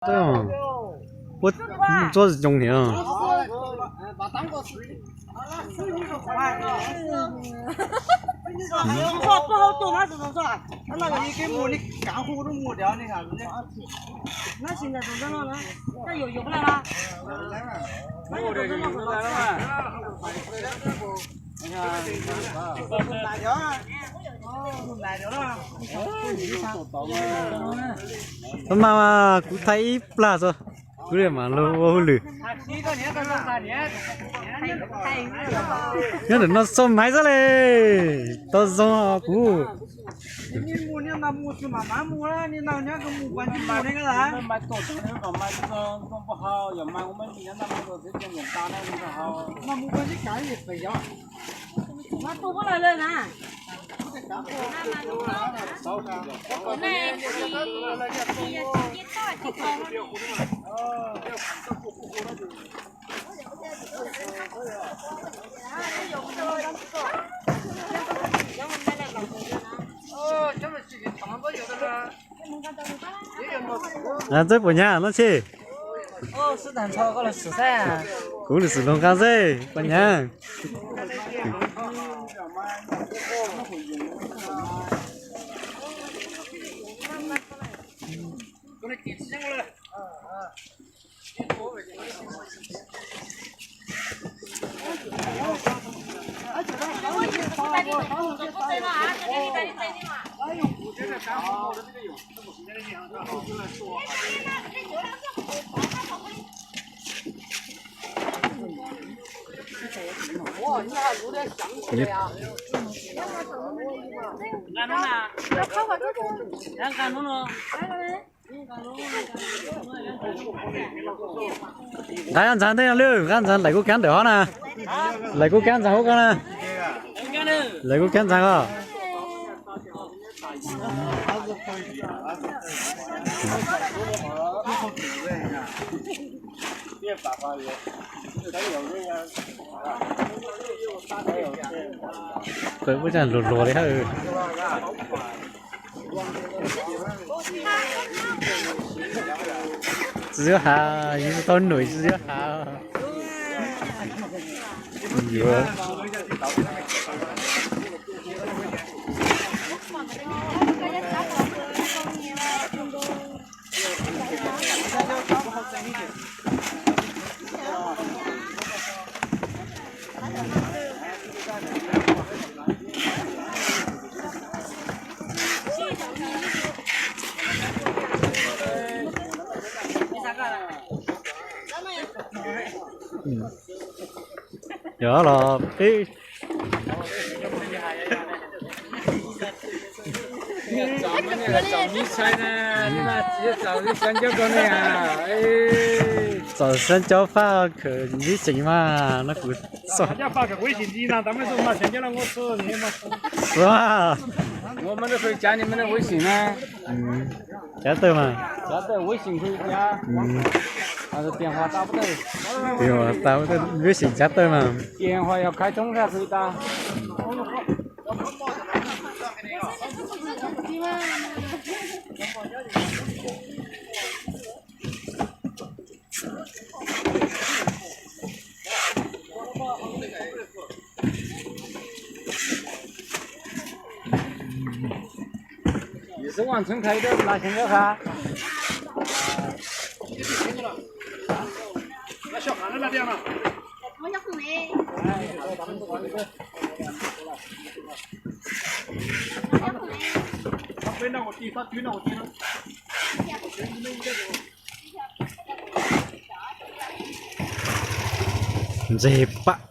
这样，我做是中庭。不好动，那只能说，那个你给磨，你干活都磨掉，你看人家。那现在怎么了呢？那有不来了？那有这个来了嘛？你看，烂掉了。哦，烂掉了。妈妈，กูไทยปลาซะกูเรียกมาแล้วว่าเลยงั้นเดี๋ยวน้องส่งไม้ซะเลยต้องส่งอ่ะกู你木你那木是慢慢木了，你拿两个木管你木那个啥？买多重的话，买这种不好，要买我们人家那么多这点用打的那个好。那木管你干也废掉。那多不来了呢？à tới bộ nhà nó chi是蛋炒过来是噻。กูเลยสิลงกันสิปัญญา哇，你还录点相片呀？干弄呐？干弄弄。đại anh chàng thế nào lưu anh chàng lấy cô cán được nè lấy cô cán chàng không con nè lấy cô cán chàng à cái bữa giờ lột lột đấy ha giữa hà những con nổi giữa hà nhiều nhớ là cái早上交发可你行嘛？那不大家发个微信你呢？他们说嘛，现在让我说你嘛。是吧？我们都可以加你们的微信呢。加得嘛？加得微信可以加。但是电话打不得。电话打不得，微信加得嘛？电话要开通才可以打。也是往村开的，拿钱给他。那小孩子那边嘛。我要送你。他飞到我地，他追到我地了。dẹp ạ